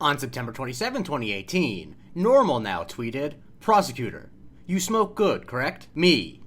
On September 27, 2018, Normal Now tweeted, Prosecutor, you smoke good, correct? Me.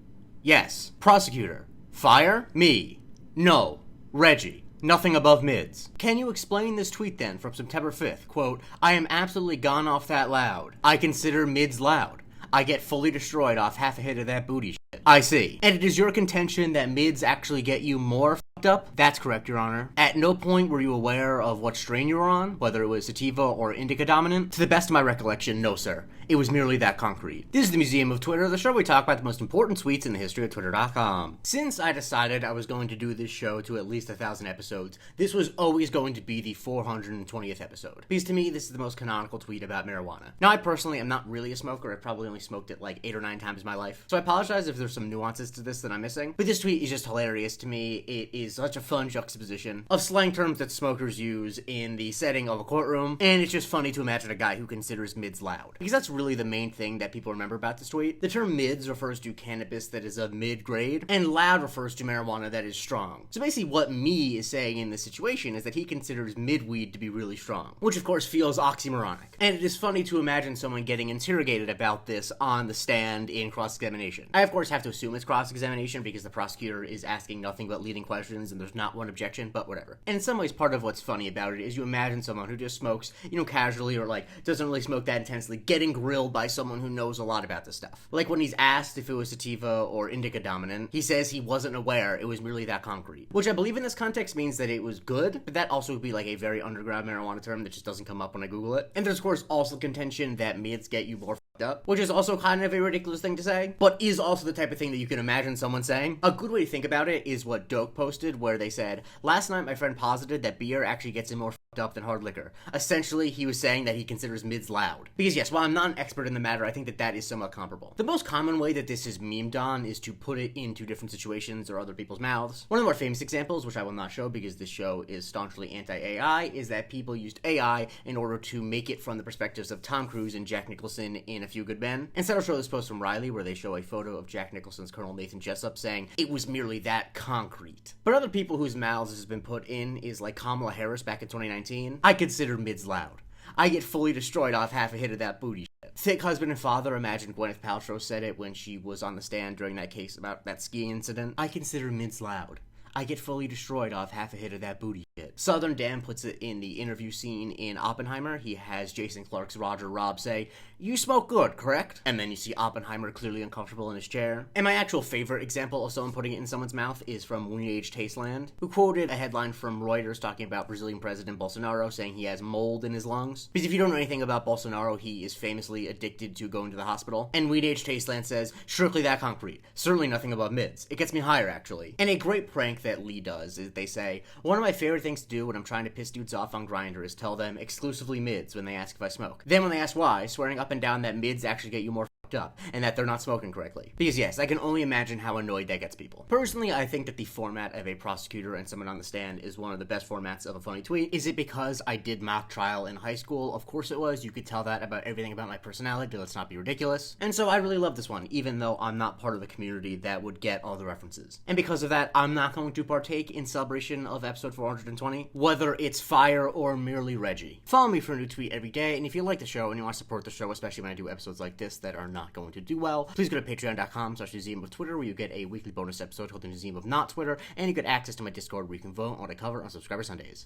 Yes. Prosecutor, fire? Me. No. Reggie. Nothing above mids. Can you explain this tweet then from September 5th? Quote, I am absolutely gone off that loud. I consider mids loud. I get fully destroyed off half a hit of that booty shit. I see. And it is your contention that mids actually get you more fucked up? That's correct, Your Honor. At no point were you aware of what strain you were on, whether it was sativa or indica dominant? To the best of my recollection, no, sir. It was merely that concrete. This is the Museum of Twitter, the show where we talk about the most important tweets in the history of Twitter.com. Since I decided I was going to do this show to at least 1,000 episodes, this was always going to be the 420th episode. Because to me, this is the most canonical tweet about marijuana. Now, I personally am not really a smoker. I probably only smoked it like 8 or 9 times in my life. So I apologize if there's some nuances to this that I'm missing. But this tweet is just hilarious to me. It is such a fun juxtaposition of slang terms that smokers use in the setting of a courtroom. And it's just funny to imagine a guy who considers mids loud. Because that's really the main thing that people remember about this tweet. The term mids refers to cannabis that is of mid-grade, and loud refers to marijuana that is strong. So basically what me is saying in this situation is that he considers mid-weed to be really strong, which of course feels oxymoronic. And it is funny to imagine someone getting interrogated about this on the stand in cross-examination. I of course have to assume it's cross-examination because the prosecutor is asking nothing but leading questions and there's not one objection, but whatever. And in some ways part of what's funny about it is you imagine someone who just smokes, casually or like doesn't really smoke that intensely, getting grilled by someone who knows a lot about this stuff. Like when he's asked if it was sativa or indica dominant, he says he wasn't aware, it was merely that concrete. Which I believe in this context means that it was good, but that also would be like a very underground marijuana term that just doesn't come up when I Google it. And there's of course also contention that mids get you more up, which is also kind of a ridiculous thing to say, but is also the type of thing that you can imagine someone saying. A good way to think about it is what Doak posted, where they said, last night my friend posited that beer actually gets him more up than hard liquor. Essentially, he was saying that he considers mids loud. Because yes, while I'm not an expert in the matter, I think that that is somewhat comparable. The most common way that this is memed on is to put it into different situations or other people's mouths. One of the more famous examples, which I will not show because this show is staunchly anti-AI, is that people used AI in order to make it from the perspectives of Tom Cruise and Jack Nicholson in A Few Good Men. Instead, I'll show this post from Riley where they show a photo of Jack Nicholson's Colonel Nathan Jessup saying, it was merely that concrete. But other people whose mouths this has been put in is like Kamala Harris back in 2019. I consider mids loud. I get fully destroyed off half a hit of that booty shit. Thick husband and father, imagine Gwyneth Paltrow said it when she was on the stand during that case about that skiing incident. I consider mids loud. I get fully destroyed off half a hit of that booty shit. Southern Dan puts it in the interview scene in Oppenheimer. He has Jason Clarke's Roger Robb say, you smoke good, correct? And then you see Oppenheimer clearly uncomfortable in his chair. And my actual favorite example of someone putting it in someone's mouth is from Weed Age Tasteland, who quoted a headline from Reuters talking about Brazilian President Bolsonaro saying he has mold in his lungs. Because if you don't know anything about Bolsonaro, he is famously addicted to going to the hospital. And Weed Age Tasteland says, strictly that concrete. Certainly nothing above mids. It gets me higher, actually. And a great prank that Lee does is they say, one of my favorite things to do when I'm trying to piss dudes off on Grindr is tell them exclusively mids when they ask if I smoke. Then when they ask why, swearing up and down that mids actually get you more up and that they're not smoking correctly. Because yes, I can only imagine how annoyed that gets people. Personally, I think that the format of a prosecutor and someone on the stand is one of the best formats of a funny tweet. Is it because I did mock trial in high school? Of course it was. You could tell that about everything about my personality. Let's not be ridiculous. And so I really love this one, even though I'm not part of the community that would get all the references. And because of that, I'm not going to partake in celebration of episode 420, whether it's fire or merely Reggie. Follow me for a new tweet every day, and if you like the show and you want to support the show, especially when I do episodes like this that are not going to do well, please go to patreon.com/Museum of Twitter, where you get a weekly bonus episode called the Museum of Not Twitter, and you get access to my Discord where you can vote on what I cover on Subscriber Sundays.